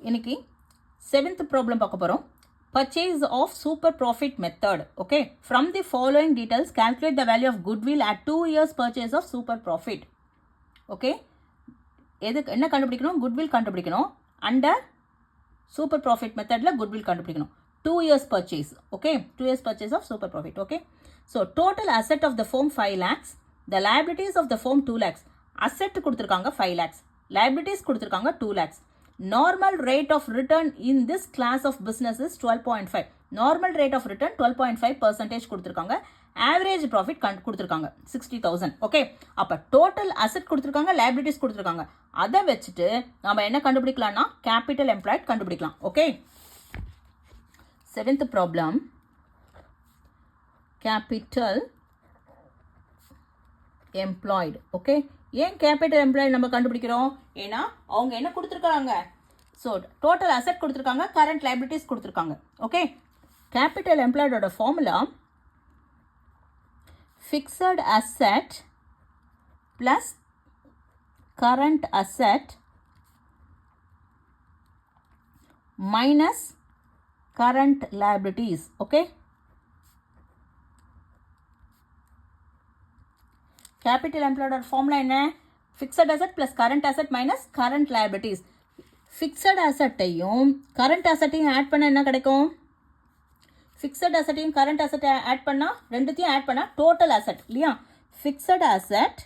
இன்னைக்கு 7th problem பார்க்க போகிறோம். Purchase of super profit method. Okay, from the following details calculate the value of goodwill at 2 years purchase of super profit. Okay, எதுக்கு என்ன கண்டுபிடிக்கணும்? goodwill கண்டுபிடிக்கணும். Under super profit மெத்தடில் goodwill கண்டுபிடிக்கணும். 2 years purchase. Okay, 2 years purchase of super profit. Okay, so total asset of the firm 5 lakhs, the liabilities of the firm 2 lakhs. asset கொடுத்துருக்காங்க 5 lakhs, liabilities கொடுத்துருக்காங்க 2 lakhs. Normal rate of return in this class of business is 12.5. Normal rate of return 12.5% கொடுத்துருக்காங்க. Average profit கொடுத்துருக்காங்க 60,000. Okay, அப்போ total asset கொடுத்துருக்காங்க, liabilities கொடுத்துருக்காங்க. அதை வச்சுட்டு நம்ம என்ன கண்டுபிடிக்கலாம்னா கேபிட்டல் எம்ப்ளாய்ட் கண்டுபிடிக்கலாம். Okay, 7th problem capital employed. Okay, ஏன் கேபிட்டல் எம்ப்ளாய்டு நம்ம கண்டுபிடிக்கிறோம்? ஏன்னா அவங்க என்ன கொடுத்துருக்காங்க? ஸோ டோட்டல் அசெட் கொடுத்துருக்காங்க, கரண்ட் லைபிலிட்டிஸ் கொடுத்துருக்காங்க. ஓகே, கேபிட்டல் எம்ப்ளாய்டோட formula fixed asset plus current asset minus current liabilities. Okay, capital எம்ப்ளாய்டோட ஃபார்முலா என்ன? Fixed asset plus current asset minus current liabilities. Fixed அசெட்டையும் கரண்ட் அசெட்டையும் ஆட் பண்ணால் என்ன கிடைக்கும்? ஃபிக்ஸட் அசெட்டையும் கரண்ட் அசெட்டை ஆட் பண்ணால், ரெண்டுத்தையும் ஆட் பண்ணால் டோட்டல் அசெட் இல்லையா? Fixed asset,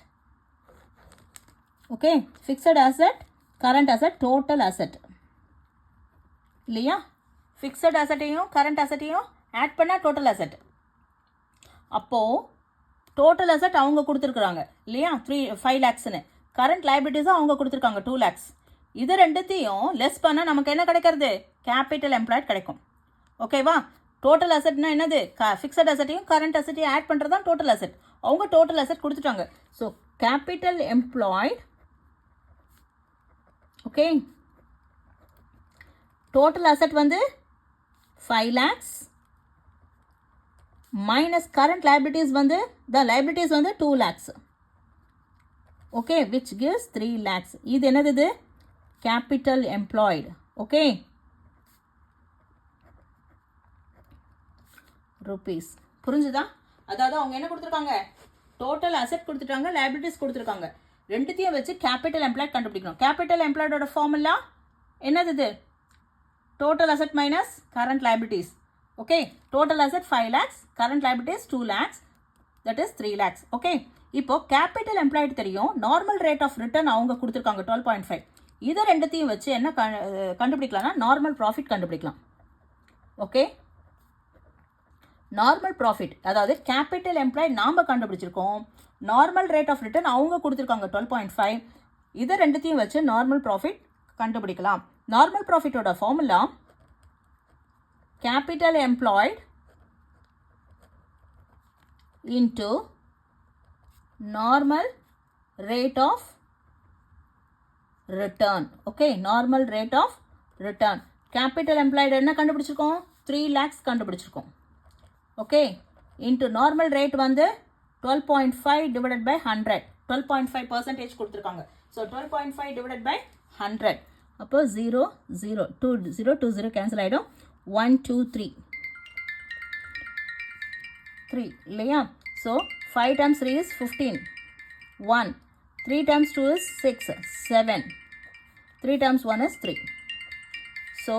okay, fixed asset current asset total asset இல்லையா? ஃபிக்ஸட் அசெட்டையும் கரண்ட் அசெட்டையும் ஆட் பண்ணால் டோட்டல் அசெட். அப்போது டோட்டல் அசெட் அவங்க கொடுத்துருக்குறாங்க இல்லையா? 5 lakhsன்னு. கரண்ட் லைபிலிட்டிஸும் அவங்க கொடுத்துருக்காங்க 2 lakhs. இது ரெண்டுத்தையும் லெஸ் பண்ணால் நமக்கு என்ன கிடைக்கிறது? கேபிட்டல் எம்ப்ளாய்ட் கிடைக்கும். ஓகேவா? டோட்டல் அசெட்னா என்னது? ஃபிக்ஸட் அசெட்டையும் கரண்ட் அசெட்டையும் ஆட் பண்ணுறது தான் டோட்டல் அசெட். அவங்க டோட்டல் அசெட் கொடுத்துட்டாங்க. So capital employed, okay, total asset வந்து 5 lakhs minus current liabilities வந்து the liabilities வந்து 2 lakhs. okay, which gives 3 lakhs. இது என்னது? இது capital employed. okay, rupees. புரிஞ்சுதா? அதாவது அவங்க என்ன கொடுத்துருக்காங்க? டோட்டல் அசெட் கொடுத்துட்டாங்க, liabilities கொடுத்துருக்காங்க. ரெண்டுத்தையும் வச்சு கேபிட்டல் எம்ப்ளாய்ட் கண்டுபிடிக்கணும். கேபிட்டல் எம்ப்ளாய்டோட ஃபார்முலா என்னது? இது total asset minus current liabilities. okay, total asset 5 lakhs, current liabilities 2 lakhs, that is 3 lakhs. okay, இப்போ capital employed தெரியும், normal rate of return அவங்க கொடுத்துருக்காங்க 12.5. இதை ரெண்டுத்தையும் வச்சு என்ன கண்டுபிடிக்கலாம்னா நார்மல் ப்ராஃபிட் கண்டுபிடிக்கலாம். ஓகே, நார்மல் ப்ராஃபிட் அதாவது கேபிட்டல் எம்ப்ளாய்ட் நாம் கண்டுபிடிச்சிருக்கோம், நார்மல் ரேட் ஆஃப் ரிட்டர்ன் அவங்க கொடுத்துருக்காங்க 12.5. இதை ரெண்டுத்தையும் வச்சு நார்மல் ப்ராஃபிட் கண்டுபிடிக்கலாம். நார்மல் ப்ராஃபிட்டோட formula capital employed into normal rate of return. okay, normal rate of return. capital employed என்ன கண்டுபிடிச்சிருக்கோம்? 3 lakhs கண்டுபிடிச்சிருக்கோம். okay, into normal rate வந்து 12.5 divided by 100. 12.5% கொடுத்துருக்காங்க. so 12.5 divided by 100. அப்போ 0 0 2 0 2 0 கேன்சல் ஆகிடும். 1 2 3 3 இல்லையா? So 5 times 3 is 15. 1 3 times 2 is 6 7 3 times 1 is 3. So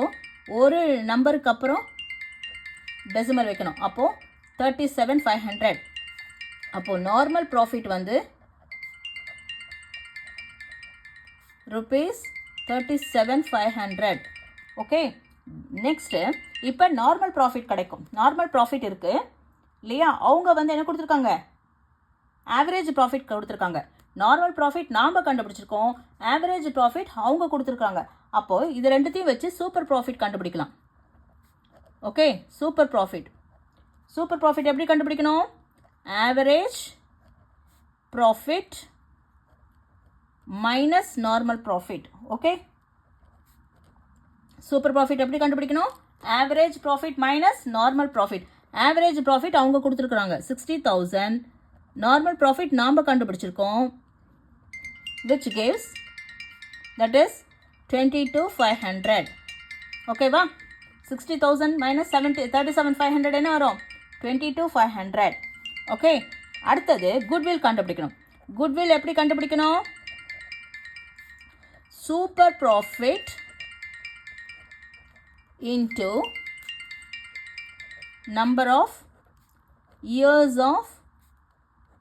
ஒரு நம்பருக்கு அப்புறம் டெசிமல் வைக்கணும். அப்போது 37,500. அப்போது நார்மல் ப்ராஃபிட் வந்து rupees 37,500. ஓகே, நெக்ஸ்ட்டு இப்போ நார்மல் ப்ராஃபிட் கிடைக்கும். நார்மல் ப்ராஃபிட் இருக்குது இல்லையா? அவங்க வந்து என்ன கொடுத்துருக்காங்க? ஆவரேஜ் ப்ராஃபிட் கொடுத்துருக்காங்க. நார்மல் ப்ராஃபிட் நாம் கண்டுபிடிச்சிருக்கோம், ஆவரேஜ் ப்ராஃபிட் அவங்க கொடுத்துருக்காங்க. அப்போது இது ரெண்டுத்தையும் வச்சு சூப்பர் ப்ராஃபிட் கண்டுபிடிக்கலாம். Okay, super profit. Super profit எப்படி கண்டுபிடிக்கணும்? Average profit minus normal profit. Okay, super profit எப்படி கண்டுபிடிக்கணும்? Average profit minus normal profit. Average profit அவங்க கொடுத்துருக்குறாங்க 60,000. நார்மல் ப்ராஃபிட் நாம் கண்டுபிடிச்சிருக்கோம், which gives, that is 22,500. ஓகேவா? 60,000 minus 37,500 என்ன வரும்? 22,500. ஓகே, அடுத்தது குட்வில் கண்டுபிடிக்கணும். குட்வில் எப்படி கண்டுபிடிக்கணும்? Super profit into number of years of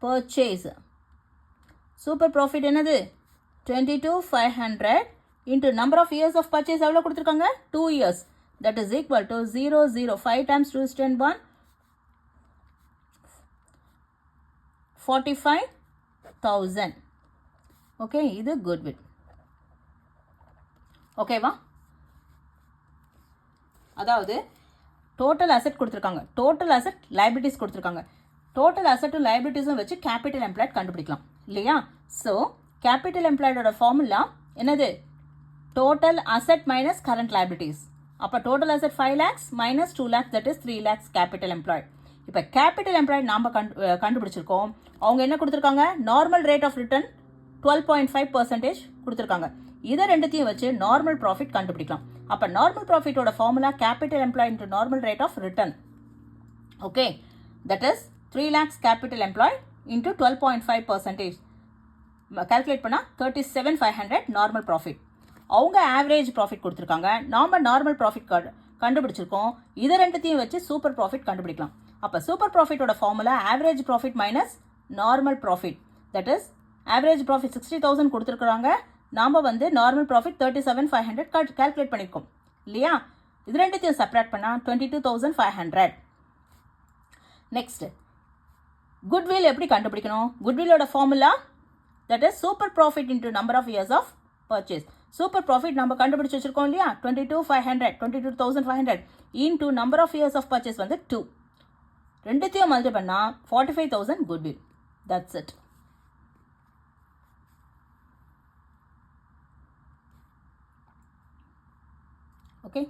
purchase. Super profit என்னது? 22,500 into number of years of purchase எவ்வளோ கொடுத்துருக்காங்க? 2 years. That is equal to 005 times 2 is 1 45,000. Okay, இது குட்வில். ஓகேவா? அதாவது டோட்டல் அசெட் கொடுத்துருக்காங்க, டோட்டல் அசெட் லைபிலிட்டிஸ் கொடுத்துருக்காங்க. டோட்டல் அசெட்டும் லைபிலிட்டிஸும் வச்சு கேபிட்டல் எம்ப்ளாய்ட் கண்டுபிடிக்கலாம் இல்லையா? ஸோ கேபிட்டல் எம்ப்ளாய்டோட ஃபார்முலா என்னது? Total asset minus current liabilities. அப்போ total asset 5 lakhs minus 2 lakhs, that is 3 lakhs capital employed. இப்போ கேபிட்டல் எம்ப்ளாய்ட் நாம் கண்டுபிடிச்சிருக்கோம். அவங்க என்ன கொடுத்துருக்காங்க? நார்மல் ரேட் ஆஃப் ரிட்டர்ன் 12.5% கொடுத்துருக்காங்க. இதை ரெண்டுத்தையும் வச்சு நார்மல் ப்ராஃபிட் கண்டுபிடிக்கலாம். அப்போ நார்மல் ப்ராஃபிட்டோட formula capital employ into normal rate of return. Okay, that is 3 lakhs capital employ into 12.5%. Calculate பண்ணால் 37,500 நார்மல் ப்ராஃபிட். அவங்க ஆவரேஜ் ப்ராஃபிட் கொடுத்துருக்காங்க, நாம் நார்மல் ப்ராஃபிட் கண்டுபிடிச்சிருக்கோம். இதை ரெண்டுத்தையும் வச்சு சூப்பர் ப்ராஃபிட் கண்டுபிடிக்கலாம். அப்போ சூப்பர் ப்ராஃபிட்டோட formula average profit minus normal profit. That is average profit 60,000 கொடுத்துருக்குறாங்க, நாம் வந்து நார்மல் ப்ராஃபிட் 37,500 கால்குலேட் பண்ணியிருக்கோம் இல்லையா? இது ரெண்டுத்தையும் செப்பரேட் பண்ணால் 22,500. நெக்ஸ்ட் குட்வில் எப்படி கண்டுபிடிக்கணும்? குட்வில்லோட formula that is super profit into number of years of purchase. Super profit நம்ம கண்டுபிடிச்சி வச்சிருக்கோம் இல்லையா? 22,500 into number of years of purchase வந்து 2. ரெண்டுத்தையும் மல்டிப்ளை பண்ணால் 45,000 குட்வில். That's it. Okay.